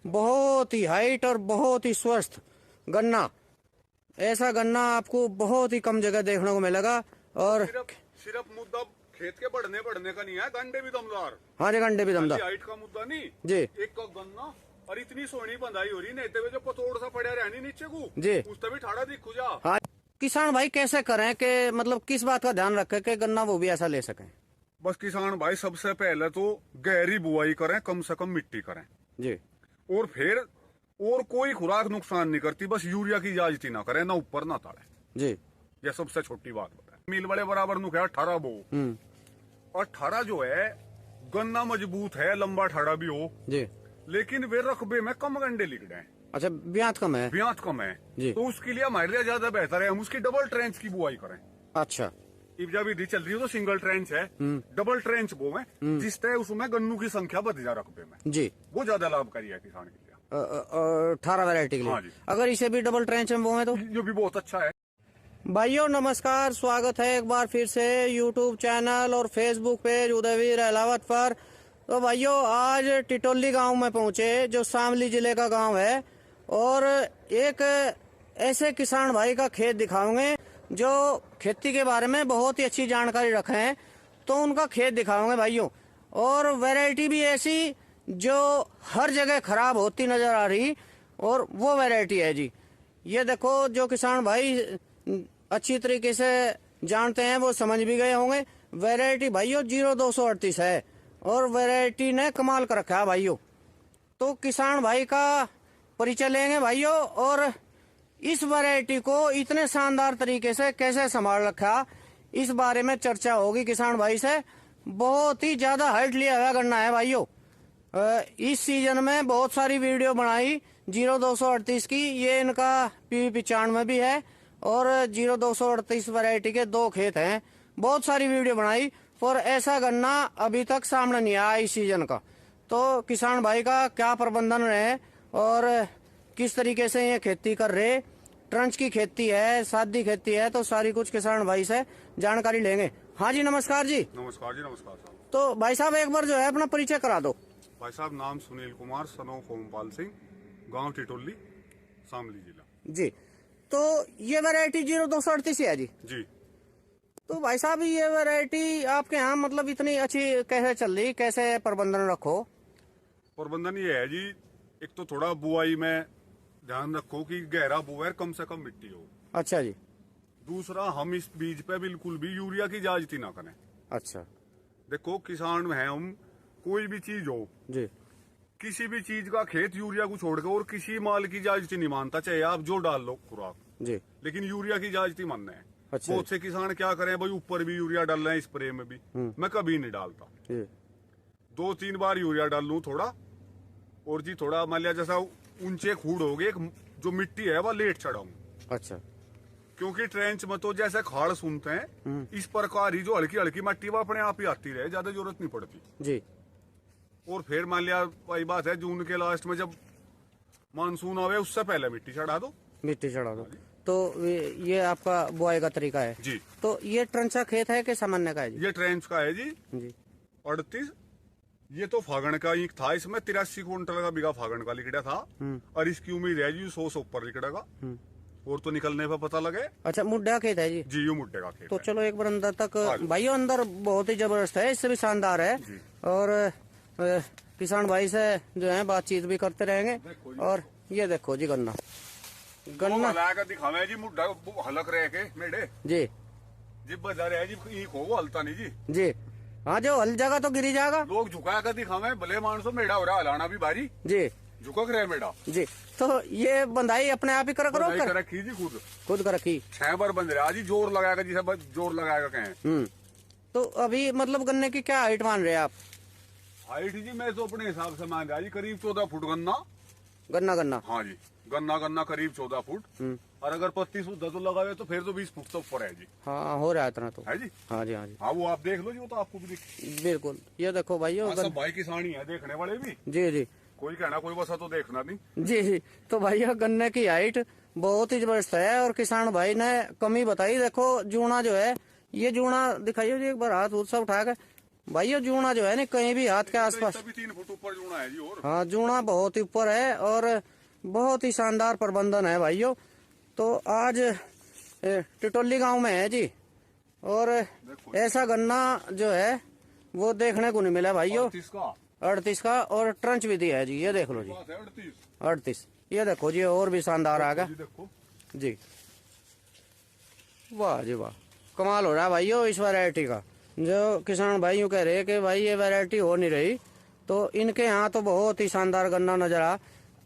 बहुत ही हाइट और बहुत ही स्वस्थ गन्ना। ऐसा गन्ना आपको बहुत ही कम जगह देखने को मिलेगा। और सिर्फ मुद्दा खेत के बढ़ने का नहीं है, गंडे भी दमदार। हाँ जी, गंडे भी दमदार। हाइट का मुद्दा नहीं जी। एक का गन्ना और इतनी सोनी बंधाई हो रही नेते में जो पतोड़ सा पड़ा रहनी नीचे को जी, उससे भी ठाड़ा दिखू जा। हाँ, किसान भाई कैसे करें कि मतलब किस बात का ध्यान रखें कि गन्ना वो भी ऐसा ले सकें? बस किसान भाई सबसे पहले तो गहरी बुआई करें, कम से कम मिट्टी करें जी। और फिर और कोई खुराक नुकसान नहीं करती, बस यूरिया की इजाजती ना करें, ना ऊपर ना ताड़े जी। यह सबसे छोटी बात बताए। मिल बड़े बराबर नु 18 बो 18 जो है गन्ना मजबूत है, लंबा ठाड़ा भी हो जी, लेकिन वे रकबे में कम गंडे लिख रहे हैं। अच्छा, ब्याज कम है। ब्याज कम है जी। तो उसके लिए हमारे लिए ज्यादा बेहतर है हम उसकी डबल ट्रेंच की बुआई करें। अच्छा, जब विधि चल रही है तो सिंगल ट्रेंच है, डबल ट्रेंच वो है जिससे उसमें गन्नू की संख्या बढ़ जा रकबे में जी। वो ज्यादा लाभकारी है किसान के लिए। 18 वैरायटी के लिए। हाँ जी। अगर इसे भी डबल ट्रेंच में बोए तो ये भी बहुत अच्छा है। भाइयों नमस्कार, स्वागत है एक बार फिर से यूट्यूब चैनल और फेसबुक पेज उदयवीर अहलावत पर। तो भाइयों आज टिटोली गांव में पहुंचे जो शामली जिले का गांव है और एक ऐसे किसान भाई का खेत दिखाऊंगे जो खेती के बारे में बहुत ही अच्छी जानकारी रखे हैं। तो उनका खेत दिखाऊंगे भाइयों, और वैरायटी भी ऐसी जो हर जगह खराब होती नजर आ रही और वो वैरायटी है जी। ये देखो, जो किसान भाई अच्छी तरीके से जानते हैं वो समझ भी गए होंगे। वैरायटी भाइयों 0238 है और वैरायटी ने कमाल कर रखा है भाइयों। तो किसान भाई का परिचय लेंगे भाइयों और इस वैरायटी को इतने शानदार तरीके से कैसे संभाल रखा इस बारे में चर्चा होगी किसान भाई से। बहुत ही ज्यादा हाइट लिया हुआ गन्ना है भाइयों। इस सीजन में बहुत सारी वीडियो बनाई 0238 की, ये इनका P95 भी है और 0238 वैरायटी के 2 खेत हैं। बहुत सारी वीडियो बनाई पर ऐसा गन्ना अभी तक सामने नहीं आया इस सीजन का। तो किसान भाई का क्या प्रबंधन रहे और किस तरीके से ये खेती कर रहे, ट्रंच की खेती है, सादी खेती है, तो सारी कुछ किसान भाई से जानकारी लेंगे। हाँ जी, नमस्कार जी। नमस्कार जी। नमस्कार साहब। तो भाई साहब एक बार जो है अपना परिचय करा दो। भाई साहब नाम सुनील कुमार, सन ऑफ ओमपाल सिंह, गांव टिटोली, शामली जिला जी। तो ये वैरायटी 0238 है जी। जी। तो भाई साहब ये वैरायटी आपके यहाँ मतलब इतनी अच्छी कैसे चल रही, कैसे प्रबंधन रखो? प्रबंधन ये है जी, एक तो थोड़ा बुआई में ध्यान रखो कि गहरा बुआई, कम से कम मिट्टी हो। अच्छा जी। दूसरा, हम इस बीज पे बिल्कुल भी यूरिया की इजाजती ना करें। अच्छा। देखो किसान हैं हम, कोई भी चीज हो जी। किसी भी चीज का खेत यूरिया को छोड़ के और किसी माल की इजाजती नहीं मानता, चाहे आप जो डाल लो खुराक जी, लेकिन यूरिया की इजाजती मानना है। अच्छा। बहुत से किसान क्या करें भाई, ऊपर भी यूरिया डाल रहे हैं, स्प्रे में भी मैं कभी नहीं डालता। जी। 2-3 बार यूरिया डाल लूं थोड़ा, और जी थोड़ा मान लिया जैसा ऊंचे खूड हो गए, जो मिट्टी है वह लेट चढ़ाऊं। अच्छा। क्योंकि ट्रेंच में तो जैसे खाड़ सुनते हैं इस प्रकार ही जो हल्की हल्की मिट्टी वो अपने आप ही आती रहे, ज्यादा जरूरत नहीं पड़ती जी। और फिर मान लिया वही बात है, जून के लास्ट में जब मानसून आवे उससे पहले मिट्टी चढ़ा दो। मिट्टी चढ़ा दो। तो ये आपका बुआई का तरीका है जी। तो ये ट्रंचा खेत है कि सामान्य का है जी? ये ट्रेंच का है जी। जी। 38। ये तो फागण का ईंख था, इसमें 83 क्विंटल का बीघा फागण का लिखड़ा था और इसकी उम्मीद है जी 100 से ऊपर लिखड़ेगा और तो निकलने पर पता लगे। अच्छा, मुड्ढा खेत है जी? जी, ये मुड्ढे का खेत तो है। चलो एक बार अंदर तक भाइयों, अंदर बहुत ही जबरदस्त है, इससे भी शानदार है और किसान भाई से जो है बातचीत भी करते रहेंगे। और ये देखो जी गन्ना दिखावे जी, मुड्ढा हलक रहे के मेढ़े जी जी बजा रहे जी, ईंख हो वो हलता नहीं जी। जी। हाँ, जो हल जाएगा तो गिरी जाएगा। लोग झुका कर दिखावे, भले मानसो मेढ़ा हो रहा, हलाना भी भारी जी, झुकक रहे मेढ़ा जी। तो ये बंधाई अपने आप ही कर रखी जी, खुद कर रखी 6 बार बंद रहा जी, जोर लगाएगा जिसे जोर लगाएगा कहें। तो अभी मतलब गन्ने की क्या हाइट मान रहे हैं आप? हाइट जी मैं तो अपने हिसाब से मान रहा जी, करीब 14 फुट गन्ना। गन्ना हाँ जी, गन्ना करीब 14 फुट और अगर 35 फुट तो लगावे तो फिर तो 20 फुट तो ऊपर है जी। हाँ, हो रहा है इतना तो है जी। हाँ जी, हाँ जी। हाँ, वो आप देख लो जी, वो तो आपको भी दिख। बिल्कुल, ये देखो भाइयों, सब भाई किसानी है, देखने वाले भी। जी जी। कोई कहना कोई वसा तो देखना नहीं जी जी। तो भैया गन्ने की हाइट बहुत ही जबरदस्त है और किसान भाई ने कमी बताई। देखो जूना जो है, ये जूना दिखाइए जी एक बार, हाथ सब उठा के। भाइयों जूना जो है ना कहीं भी हाथ के आसपास, तभी 3 फुट ऊपर जूना है जी। और हाँ जूना बहुत ही ऊपर है और बहुत ही शानदार प्रबंधन है भाइयों। तो आज टिटोली गांव में है जी, और ऐसा गन्ना जो है वो देखने को नहीं मिला भाइयों। 38 का और ट्रंच भी दिया है जी, ये देख लो जी 38। ये देखो जी और भी शानदार आ गया जी। वाह जी वाह, कमाल हो रहा है भाइयों इस वैरायटी का। जो किसान भाइयों कह रहे हैं कि भाई ये वैरायटी हो नहीं रही, तो इनके यहाँ तो बहुत ही शानदार गन्ना नजर आ।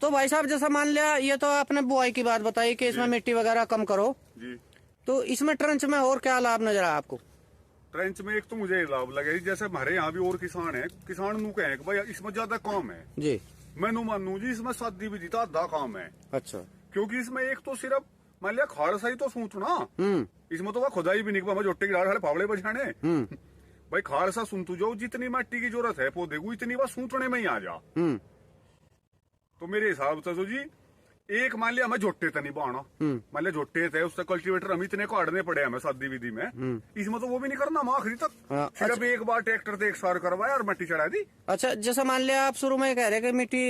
तो भाई साहब जैसा मान लिया, ये तो आपने बुआई की बात बताई कि इसमें मिट्टी वगैरह कम करो जी, तो इसमें ट्रंच में और क्या लाभ नजर आया आपको? ट्रेंच में एक तो मुझे लाभ लगे, जैसे हमारे यहाँ भी और किसान है, किसान नु कहे कि भाई इसमें ज्यादा काम है जी। मैं नु मानू जी इसमें शादी भी जीता आधा काम है। अच्छा। क्योंकि इसमें एक तो सिर्फ मान लिया खाड़सा ही तो सूंचना, इसमें तो वह खुदाई भी नहीं, जोटे की डाल फावड़े बजाने भाई खाड़सा सुनतू जो जितनी मिट्टी की जरूरत है पौधे को इतनी बात सूंचने में ही आ जा। तो मेरे हिसाब से तो जी एक मान लिया हमें जोटे तो नहीं बाना, मान लिया जोटे थे उससे कल्टीवेटर हम इतने काटने पड़े हमें शादी विधि में, इसमें तो वो भी नहीं करना हम आखिरी तक। हाँ, सिर्फ अच्छा। एक बार ट्रैक्टर से एक सार करवाया और मिट्टी चढ़ा दी। अच्छा, जैसा मान लिया आप शुरू में कह रहे कि मिट्टी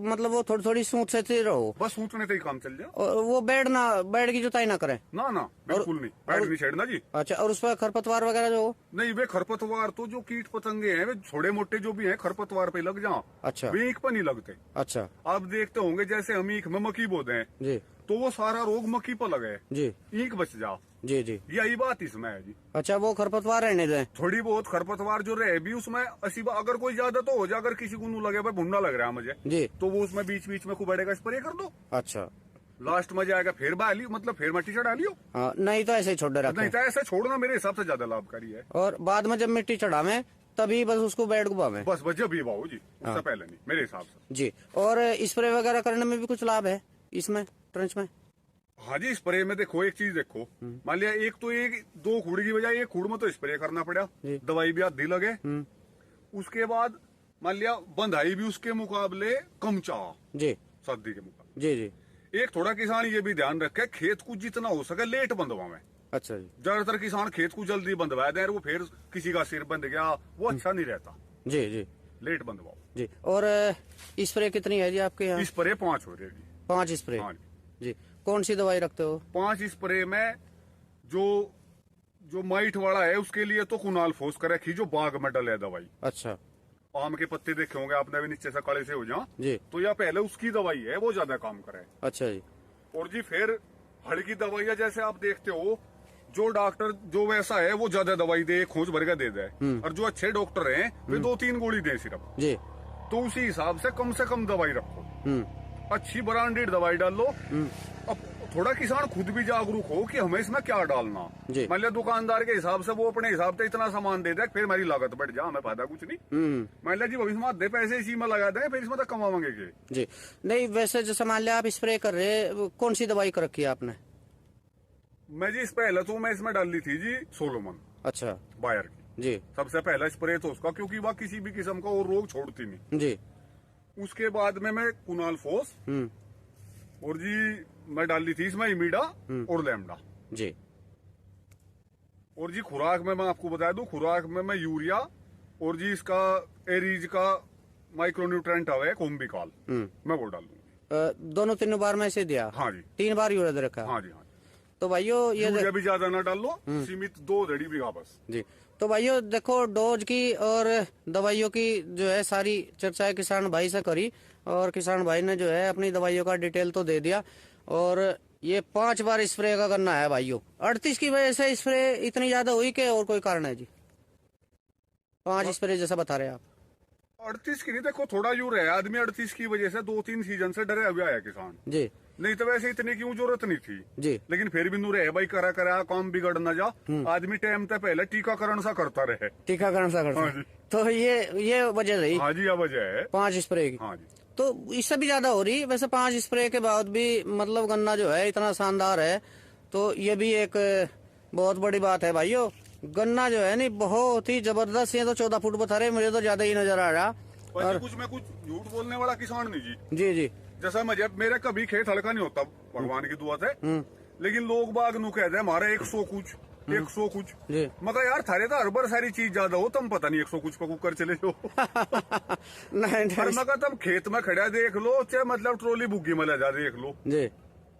मतलब वो थोड़ी थोड़ी सूंच से रहो, बस सूंचने से ही काम चल जाए, और वो बेड की जुताई ना करें। ना ना बिल्कुल नहीं, बैठ नहीं छेड़ना जी। अच्छा, और उस पर खरपतवार वगैरह जो हो? नहीं वे खरपतवार तो जो कीट पतंगे हैं वे छोटे मोटे जो भी हैं खरपतवार पे लग जाओ। अच्छा। वे ईख पर नहीं लगते। अच्छा। आप देखते होंगे जैसे हम ईख में मक्की बोते हैं जी तो वो सारा रोग मक्की पर लगे जी ईख बच जाओ। जी जी। यही बात इसमें है जी। अच्छा, वो खरपतवार रहने दें। थोड़ी बहुत खरपतवार जो रहे भी उसमें अगर कोई ज्यादा तो हो जाए, अगर किसी को नू लगे भाई भुंडा लग रहा है मुझे जी, तो वो उसमें बीच बीच में खूब बढ़ेगा स्प्रे कर दो। अच्छा। लास्ट में जाएगा फिर बहाली, मतलब फिर मिट्टी चढ़ा लियो। हाँ, नहीं तो ऐसे ही छोड़ रखा नहीं तो ऐसे छोड़ना मेरे हिसाब से ज्यादा लाभकारी है। और बाद में जब मिट्टी चढ़ावे तभी बस उसको बेड को पावे। बस जब भी बाबू जी, उससे पहले नहीं मेरे हिसाब से जी। और स्प्रे वगैरह करने में भी कुछ लाभ है इसमें ट्रंच में? हाँ जी, स्प्रे में देखो एक चीज देखो, मान लिया एक तो एक 2 खूड़ की बजाय 1 खूड़ में तो स्प्रे करना पड़ा, दवाई भी आधी लगे। उसके बाद मान लिया बंधाई भी उसके मुकाबले कम चाह जी, सर्दी के मुकाबले। जी जी। एक थोड़ा किसान ये भी ध्यान रखे खेत को जितना हो सके लेट बंधवावे। अच्छा जी। ज्यादातर किसान खेत को जल्दी बंधवा दे, वो फिर किसी का सिर बंध गया वो अच्छा नहीं रहता। जी जी। लेट बंधवाओ जी। और स्प्रे कितनी है जी आपके यहाँ? स्प्रे 5 हो रही। 5 स्प्रे? हाँ जी। कौन सी दवाई रखते हो? 5 स्प्रे में जो माइट वाला है उसके लिए तो कुनाल फोस कर रखी, जो बाग में डले दवाई। अच्छा। आम के पत्ते देखे होंगे आपने भी नीचे से काले से हो जा जी, तो या पहले उसकी दवाई है वो ज्यादा काम करे। अच्छा जी। और जी फिर हल्की दवाइयां जैसे आप देखते हो जो डॉक्टर जो वैसा है वो ज्यादा दवाई दे, खोज भर के दे दे, और जो अच्छे डॉक्टर हैं वे 2-3 गोली दे सिर्फ जी। तो उसी हिसाब से कम दवाई रखो, अच्छी ब्रांडेड दवाई डालो। अब थोड़ा किसान खुद भी जागरूक हो कि हमें इसमें क्या डालना। मान लिया दुकानदार के हिसाब से वो अपने हिसाब से इतना सामान दे दे, फिर हमारी लागत बढ़ जा, हमें फायदा कुछ नहीं। मान लिया जी भविष्य में आधे पैसे इसी में लगा दें, फिर इसमें तक कमाएंगे जी। नहीं वैसे जैसे मान लिया आप स्प्रे कर रहे, कौन सी दवाई कर रखी है आपने? मैं जी इस पहले तो मैं इसमें डाल ली थी जी सोलोमन। अच्छा। बायर की जी। सबसे पहला स्प्रे तो उसका, क्योंकि वह किसी भी किस्म का और रोग छोड़ती नहीं जी। उसके बाद में मैं कुनाल फोस और जी मैं डाल ली थी इसमें इमीडा और लैम्डा जी। और जी खुराक में मैं आपको बता दूं, खुराक में मैं यूरिया और जी इसका एरीज का माइक्रोन्यूट्रेंट है कोम्बिकाल, मैं वो डाल दूंगी। दोनों 3 बार में से दिया? हाँ जी। 3 बार यूरिया दे रखा? हाँ जी। हाँ तो भाइयों ये यूरिया भी ज्यादा ना डाल लो, सीमित 2 धड़ी बीघा बस जी। तो भाइयों देखो डोज की और दवाइयों की जो है सारी चर्चा किसान भाई से करी, और किसान भाई ने जो है अपनी दवाइयों का डिटेल तो दे दिया। और ये 5 बार स्प्रे का करना है भाइयों। 38 की वजह से स्प्रे इतनी ज्यादा हुई कि और कोई कारण है जी? 5 स्प्रे जैसा बता रहे आप। 38 की नहीं, देखो थोड़ा यूर है आदमी 38 की वजह से 2-3 सीजन से डरे हुआ है किसान जी। नहीं तो वैसे इतने की जरूरत नहीं थी जी। लेकिन फिर भी नूर है भाई, करा काम बिगड़ ना जा, आदमी टाइम तक पहले टीकाकरण सा करता रहे। टीकाकरण सा करता। हाँ जी। तो ये वजह रही। हाँ जी, यह वजह है 5 स्प्रे की। हाँ जी। तो इससे भी ज्यादा हो रही वैसे 5 स्प्रे के बाद भी, मतलब गन्ना जो है इतना शानदार है, तो ये भी एक बहुत बड़ी बात है भाइयों। गन्ना जो है नहीं बहुत ही जबरदस्त। ये तो 14 फुट बता रहे, मुझे तो ज्यादा ही नजर आ रहा। और कुछ मैं कुछ झूठ बोलने वाला किसान नहीं जी। जी जी। जैसा मेरा कभी खेत हल्का नहीं होता भगवान की दुआ से, लेकिन लोग बाग नु कहते हैं हमारे 100 कुछ 100 कुछ जी। मगर यार थारे तो हर बार सारी चीज ज्यादा हो, तुम पता नहीं 100 कुछ को कुकर चले जो नहीं पर नहीं मगर तुम खेत में खड़ा देख लो, चाहे मतलब ट्रोली बुग्गी में ले जा देख लो, जी,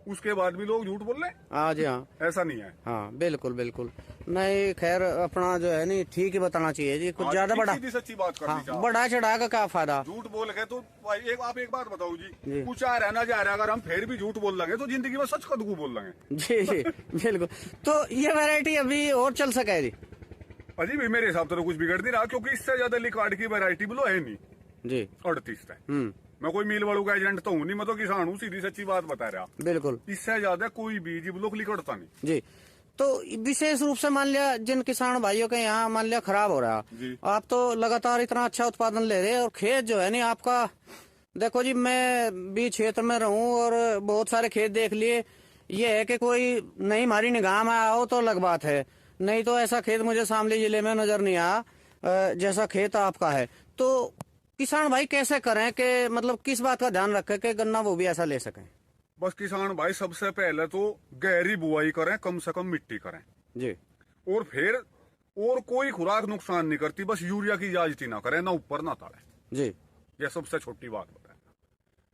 उसके बाद भी लोग झूठ बोल रहे हैं। हाँ जी, हाँ ऐसा नहीं है। हाँ, बिल्कुल बिल्कुल नहीं, खैर अपना जो है नहीं ठीक ही बताना चाहिए जी, कुछ हाँ, ज्यादा बड़ा, सीधी सच्ची बात करनी हाँ, चाहिए। बड़ा चढ़ा का क्या फायदा। झूठ बोल के तो भाई आप एक बात बताओ जी। जी, कुछ आ रहा ना जा रहा, अगर हम फिर भी झूठ बोल लेंगे तो जिंदगी में सच कदगू बोल लेंगे। जी जी बिल्कुल। तो ये वैरायटी अभी और चल सके है जी? अजी भी मेरे हिसाब से तो कुछ बिगड़ नहीं रहा, क्योंकि इससे ज्यादा लिकार्ड की वैरायटी बोलो है नहीं। जी 38 है। मैं कोई मिल वालों का एजेंट तो हूँ नहीं, मैं तो किसान हूँ, सीधी सच्ची बात बता रहा। बिल्कुल। इससे ज्यादा कोई बीज ब्लॉक लिकड़ता नहीं जी, तो विशेष रूप से मान लिया जिन किसान भाइयों के यहाँ मान लिया खराब हो रहा, जी। आप तो लगातार इतना अच्छा उत्पादन ले रहे हैं और खेत जो है नहीं आपका, देखो जी मैं भी क्षेत्र में रहूं और बहुत सारे खेत देख लिए, ये है कि कोई नहीं हमारी निगाह में आओ तो अलग बात है, नहीं तो ऐसा खेत मुझे शामली जिले में नजर नहीं आया जैसा खेत आपका है। तो किसान भाई कैसे करें कि मतलब किस बात का ध्यान रखें कि गन्ना वो भी ऐसा ले सकें? बस किसान भाई सबसे पहले तो गहरी बुआई करें, कम से कम मिट्टी करें जी, और फिर और कोई खुराक नुकसान नहीं करती, बस यूरिया की इजाजत ही ना करें, ना ऊपर ना ताड़े। जी, ये सबसे छोटी बात बताए।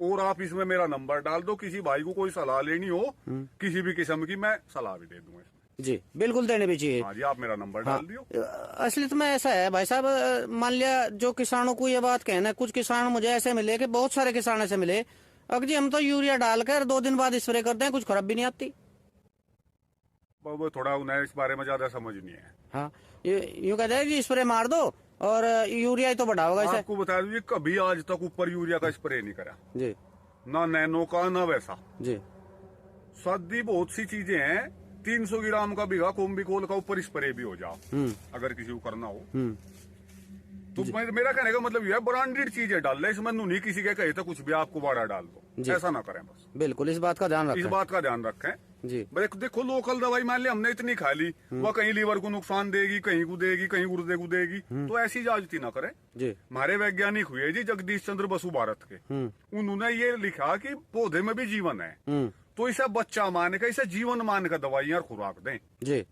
और आप इसमें मेरा नंबर डाल दो, किसी भाई को कोई सलाह लेनी हो किसी भी किस्म की, मैं सलाह भी दे दूंगा इसमें। जी बिल्कुल देने भी चाहिए। हाँ जी, आप मेरा नंबर डाल दियो। असलियत में ऐसा है भाई साहब, मान लिया जो किसानों को ये बात कहना है, कुछ किसान मुझे ऐसे मिले कि बहुत सारे किसान ऐसे मिले, अगर जी हम तो यूरिया डालकर 2 दिन बाद स्प्रे करते हैं, कुछ खराब भी नहीं आती। वो थोड़ा उन्हें इस बारे में ज्यादा समझ नहीं है। हाँ, यूं कहते हैं कि स्प्रे मार दो और यूरिया ही तो बढ़ा होगा इसे। आपको बता दीजिए, कभी आज तक ऊपर यूरिया का स्प्रे नहीं करा, जी ना नैनो का ना वैसा। जी, सादी बहुत सी चीजें हैं, 300 ग्राम का बीघा कोम्बिकोल का ऊपर स्प्रे भी हो जाओ अगर किसी को करना हो तो। मेरा कहने का मतलब यह है, ब्रांडेड चीजें डाल ले इसमें, नहीं किसी के कहे तो कुछ भी आपको बाड़ा डाल दो, ऐसा ना करें। बस बिल्कुल इस बात का ध्यान इस रखें। बात का ध्यान रखें जी, देखो लोकल दवाई मान ली हमने इतनी खा ली, वह कहीं लीवर को नुकसान देगी, कहीं को देगी, कहीं गुर्दे को देगी, तो ऐसी इजाजत ही ना करें। जी, हमारे वैज्ञानिक हुए जी जगदीश चंद्र बसु भारत के, उन्होंने ये लिखा कि पौधे में भी जीवन है, तो इसे बच्चा मान के, इसे जीवन मान कर दवाइयां और खुराक दें। जी,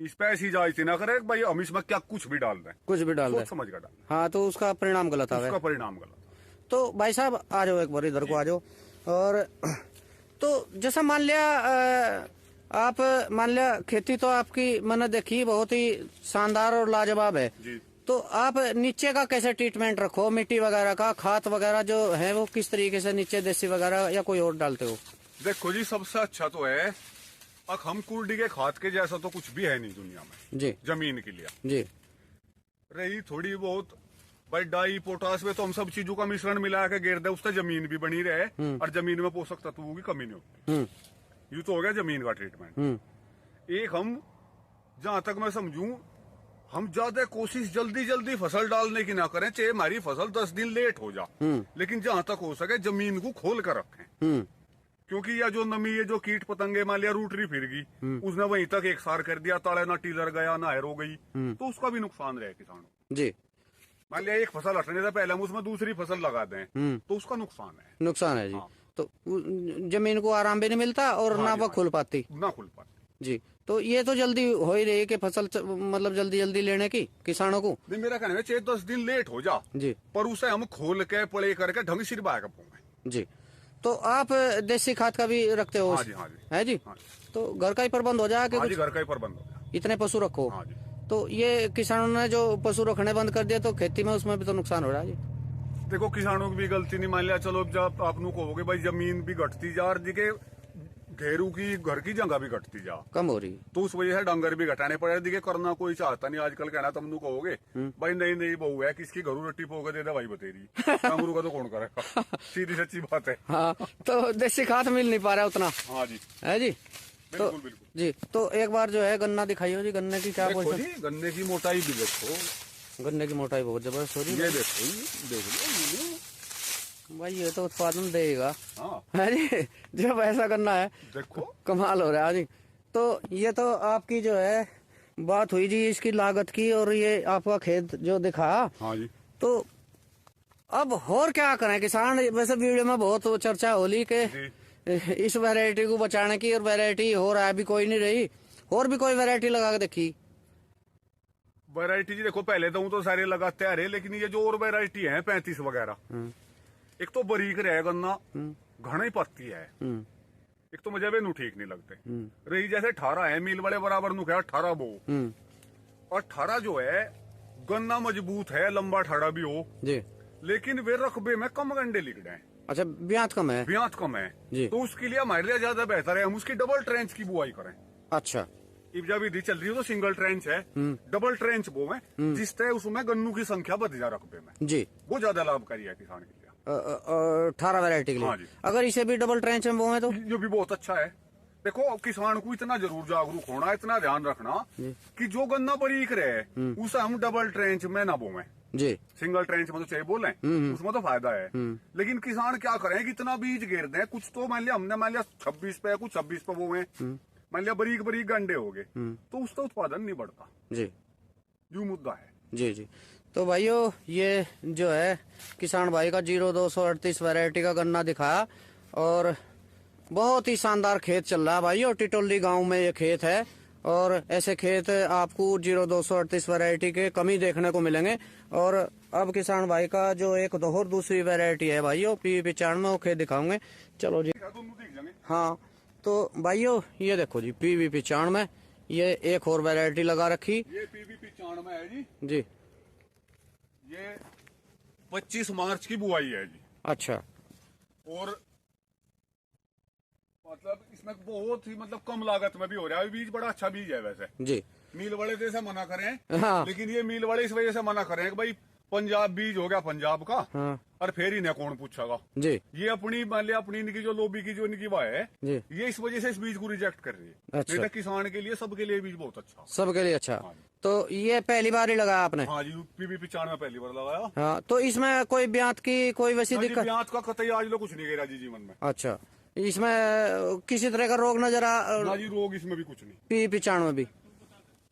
इस पे ऐसी इजाजत ही ना करें भाई हम इसमें क्या कुछ भी डाल दें, कुछ भी डाल सोच दे, समझ कर डालें, हाँ तो उसका परिणाम गलत आवे। उसका परिणाम गलत। तो भाई साहब आ जाओ एक बार इधर को आ जाओ। और तो जैसा मान लिया आप मान लिया खेती तो आपकी मैंने देखी बहुत ही शानदार और लाजवाब है जी। तो आप नीचे का कैसे ट्रीटमेंट रखो, मिट्टी वगैरह का, खाद वगैरह जो है वो किस तरीके से नीचे देसी वगैरह या कोई और डालते हो? देखो जी सबसे अच्छा तो है, अब हम कुर्डी के खाद के जैसा तो कुछ भी है नहीं दुनिया में जी, जमीन के लिए। जी, रही थोड़ी बहुत भाई डाई पोटास में तो हम सब चीजों का मिश्रण मिला के गिर दे, उससे जमीन भी बनी रहे और जमीन में पोषक तत्वों की कमी नहीं होती। ये तो हो गया जमीन का ट्रीटमेंट। एक हम जहां तक मैं समझूं, हम ज्यादा कोशिश जल्दी जल्दी फसल डालने की ना करें, चाहे हमारी फसल 10 दिन लेट हो जा, लेकिन जहां तक हो सके जमीन को खोल कर रखें, क्योंकि यह जो नमी, ये जो कीट पतंगे मान लिया रूट रही फिर गई, उसने वहीं तक एक सार कर दिया, ताले ना टीलर गया ना हैर हो गई, तो उसका भी नुकसान रहे किसानों। जी, मान लिया एक फसल हटने से पहले हम उसमें दूसरी फसल लगा दें तो उसका नुकसान है। नुकसान है जी। हाँ। तो जमीन को आराम भी नहीं मिलता और हाँ ना जी, वो हाँ खुल पाती। ना खुल पाती जी, तो ये तो जल्दी हो ही रही है कि फसल मतलब जल्दी जल्दी लेने की किसानों को। नहीं, मेरा कहना है चाहे 10 दिन लेट हो जा जी, पर उसे हम खोल के पड़े करके ढंग से बाहर पाऊंगे। जी, तो आप देसी खाद का भी रखते हो? हाँ जी, हाँ जी, है जी, हाँ जी। तो घर का ही प्रबंध हो जाए कि हाँ जी, कुछ घर का ही प्रबंध हो गया। इतने पशु रखो? हाँ जी। तो ये किसानों ने जो पशु रखने बंद कर दिया तो खेती में उसमें भी तो नुकसान हो रहा है जी। देखो किसानों की भी गलती नहीं, मान लिया चलो जब आप कहोगे भाई जमीन भी घटती जा और दिखे घेरू की घर की जगह भी घटती जा, कम हो रही, तो उस वजह से डंगर भी घटाने पड़े, दिखे करना कोई चाहता नहीं। आजकल कहना तुम कहोगे भाई नहीं नहीं बहू है किसकी घरू रोटी पोगे दे दे भाई बतेरी, डंगरू का तो कौन करेगा, सीधी सच्ची बात है। हाँ, तो देसी खाद मिल नहीं पा रहा उतना। हाँ जी, है जी, तो बिल्कुल बिल्कुल जी। तो एक बार जो है गन्ना दिखाइए जी, गन्ने की क्या देखो पोजीशन? जी, गन्ने की मोटाई भी देखो, गन्ने की मोटाई बहुत जबरदस्त हो रही ये है देखो जी, देख लो भाई, ये तो उत्पादन देगा। हाँ है जी, जब ऐसा गन्ना है देखो। कमाल हो रहा है जी। तो ये तो आपकी जो है बात हुई जी इसकी लागत की, और ये आपका खेत जो दिखा। हाँ जी, तो अब और क्या करें किसान? वैसे वीडियो में बहुत चर्चा हो ली कि इस वैरायटी को बचाने की, और वैरायटी हो रहा है अभी कोई नहीं रही, और भी कोई वैरायटी लगा के देखी? वैरायटी जी देखो, पहले तो सारे लगाते आ रहे, लेकिन ये जो और वैरायटी है 35 वगैरह, एक तो बरीक रहे गन्ना, घना ही पत्ती है, एक तो मुझे वे ठीक नहीं लगते। रही जैसे 18 है, मील वाले बराबर नु क्या 18 वो, और 18 जो है गन्ना मजबूत है, लंबा ठाड़ा भी हो जी, लेकिन वे रकबे में कम गंडे लिख रहे हैं। अच्छा, ब्याज कम है? ब्याज कम है जी। तो उसके लिए हमारे लिए ज्यादा बेहतर है हम उसकी डबल ट्रेंच की बुआई करें। अच्छा, इब्जा विधि चल रही है तो सिंगल ट्रेंच है, डबल ट्रेंच वो है जिससे उसमें गन्नू की संख्या बढ़ जा रकबे में जी, वो ज्यादा लाभकारी है किसान के लिए। 18 वैरायटी के लिए। हाँ जी। अगर इसे भी डबल ट्रेंच में बोए तो ये भी बहुत अच्छा है। देखो किसान को इतना जरूर जागरूक होना, इतना ध्यान रखना कि जो गन्ना बारीक रहे उसे हम डबल ट्रेंच में ना बोए जी। सिंगल ट्रेंच में तो चाहिए बोले, उसमें तो फायदा है। लेकिन किसान क्या करें कि इतना बीज घेर दें, कुछ तो मान लिया हमने 26 पे, कुछ 26 पे बोए, मान लिया बारीक बारीक गंडे हो गए तो उसका उत्पादन नहीं बढ़ता जी, यूं मुद्दा है। जी जी। तो भाइयों ये जो है किसान भाई का 0238 वैरायटी का गन्ना दिखाया, और बहुत ही शानदार खेत चल रहा है भाइयों। टिटोली गांव में ये खेत है, और ऐसे खेत आपको 0238 वैरायटी के कम ही देखने को मिलेंगे। और अब किसान भाई का जो एक और दूसरी वैरायटी है भाइयों PV95 वो खेत दिखाऊंगे। चलो जी। हाँ, तो भाइयों ये देखो जी PV95 ये एक और वैरायटी लगा रखी। ये PV95 है जी। जी, ये 25 मार्च की बुआई है जी। अच्छा, और मतलब इसमें बहुत ही कम लागत में भी हो रहा है। बीज बड़ा अच्छा बीज है वैसे जी। मील वाले जैसे मना करें, हाँ। लेकिन ये मील वाले इस वजह से मना करें कि भाई पंजाब बीज हो गया पंजाब का, हाँ। और फिर इन्हें कौन पूछेगा जी, ये अपनी मान लिया अपनी इनकी जो लोबी की जो इनकी वाह है जी। ये इस वजह से इस बीज को रिजेक्ट कर रही है। अच्छा। नहीं तो किसान के लिए सबके लिए बीज बहुत अच्छा। सबके लिए अच्छा। हाँ। तो ये पहली बार ही लगाया आपने? हाँ जी, PV95 पहली बार लगाया। हाँ, तो इसमें कोई ब्याज की कोई वैसी दिक्कत? ब्याज का कतई आज लोग कुछ नहीं गिरा जी जीवन में। अच्छा, इसमें किसी तरह का रोग नजर ना जी, रोग इसमें भी कुछ नहीं। PV95 भी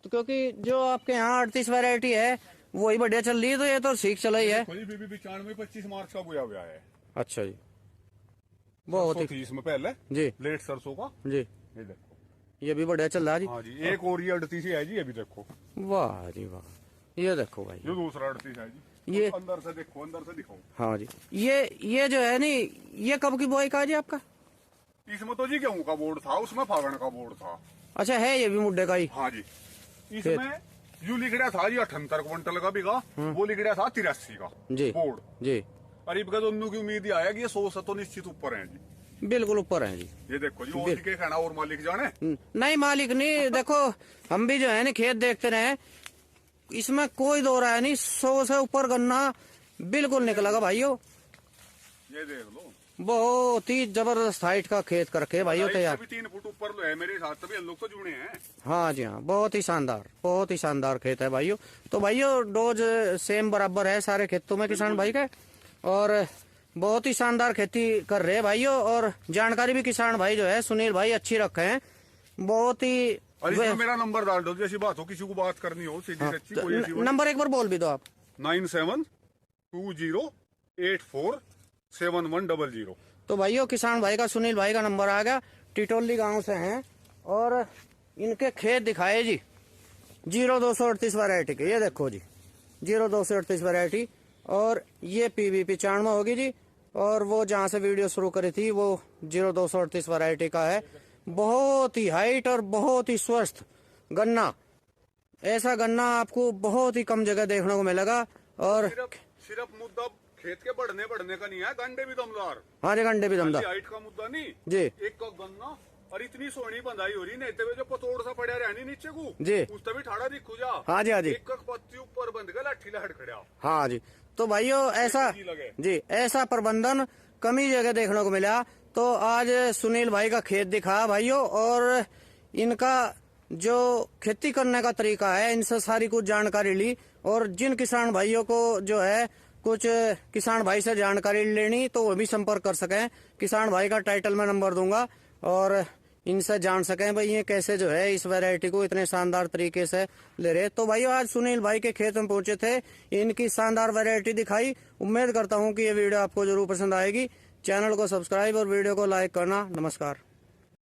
तो, क्योंकि जो आपके यहाँ 38 वैरायटी है वही बढ़िया चल रही है, तो ये तो ठीक चला ही है। PV95 25 मार्च का बोया हुआ है। अच्छा जी, बहुत ही। इसमें पहले जी, लेट सरसों का जी, ये देखो, ये भी बढ़िया चल रहा है जी। हाँ जी, एक और ये 38 है जी, ये भी देखो। वाह जी वाह, ये देखो भाई, ये दूसरा 38 है जी। ये अंदर से देखो, अंदर से दिखाओ। हाँ जी, ये जो है नी, ये कब की बुआई का है जी आपका? इसमें तो जी गेहूं का बोर्ड था, उसमें फागण का बोर्ड था। अच्छा, है ये भी मुड्डे का ही? हाँ जी, इसमें यू लिख रहा था जी 78 क्विंटल का बिगा, वो लिख रहा था 83 का जी बोर्ड जी। करीब का दोनों की उम्मीद आया कि ये 100 से तो निश्चित ऊपर है जी। बिल्कुल ऊपर है जी। ये देखो जी, और के कहना और मालिक जाने। नहीं मालिक नहीं, देखो हम भी जो है ना खेत देखते रहे, इसमें कोई दो राय नहीं, 100 से ऊपर गन्ना बिल्कुल निकलेगा भाइयों। ये देख लो, बहुत ही जबरदस्त हाइट का खेत करके भाइयों तैयार। 3 फुट ऊपर है मेरे साथ, तभी हम लोग तो जुड़े हैं। हाँ जी हाँ, बहुत ही शानदार, बहुत ही शानदार खेत है भाइयों। तो भाइयों डोज सेम बराबर है सारे खेतों में किसान भाई का, और बहुत ही शानदार खेती कर रहे हैं भाइयों। और जानकारी भी किसान भाई जो है सुनील भाई अच्छी रखे हैं, बहुत ही। और इसमें मेरा नंबर डाल दो, जैसी बात हो किसी को बात करनी हो सीधी सच्ची कोई ऐसी बात। नंबर एक बार बोल भी दो आप। 9720847100। तो भाइयों किसान भाई का सुनील भाई का नंबर आ गया, टिटोली गांव से हैं, और इनके खेत दिखाए जी 0238 वैरायटी के। ये देखो जी 0238 वैरायटी, और ये PV95 होगी जी। और वो जहाँ से वीडियो शुरू करी थी वो 0238 वैरायटी का है। बहुत ही हाइट और बहुत ही स्वस्थ गन्ना, ऐसा गन्ना आपको बहुत ही कम जगह देखने को मिलेगा। और सिर्फ मुद्दा खेत के बढ़ने का नहीं है, गंडे भी दमदार। हाँ जी, गंडे भी दमदार, हाइट का मुद्दा नहीं जी। एक का गन्ना और इतनी सोहनी बंधाई हो रही, नहीं जो पतोड़ सा पड़ा रहनी नीचे को जी, उससे भी ठाड़ा दिखू जा। हाँ जी, हाँ जी, एक पत्ती ऊपर बंद गया, लाठी लहड़ खड़ा। हाँ जी। तो भाइयों ऐसा जी, ऐसा प्रबंधन कम ही जगह देखने को मिला। तो आज सुनील भाई का खेत दिखा भाइयों, और इनका जो खेती करने का तरीका है, इनसे सारी कुछ जानकारी ली। और जिन किसान भाइयों को जो है कुछ किसान भाई से जानकारी लेनी, तो वो भी संपर्क कर सकें। किसान भाई का टाइटल में नंबर दूंगा, और इनसे जान सकें भाई ये कैसे जो है इस वैरायटी को इतने शानदार तरीके से ले रहे। तो भाइयों आज सुनील भाई के खेत में पहुंचे थे, इनकी शानदार वैरायटी दिखाई। उम्मीद करता हूं कि ये वीडियो आपको जरूर पसंद आएगी। चैनल को सब्सक्राइब और वीडियो को लाइक करना। नमस्कार।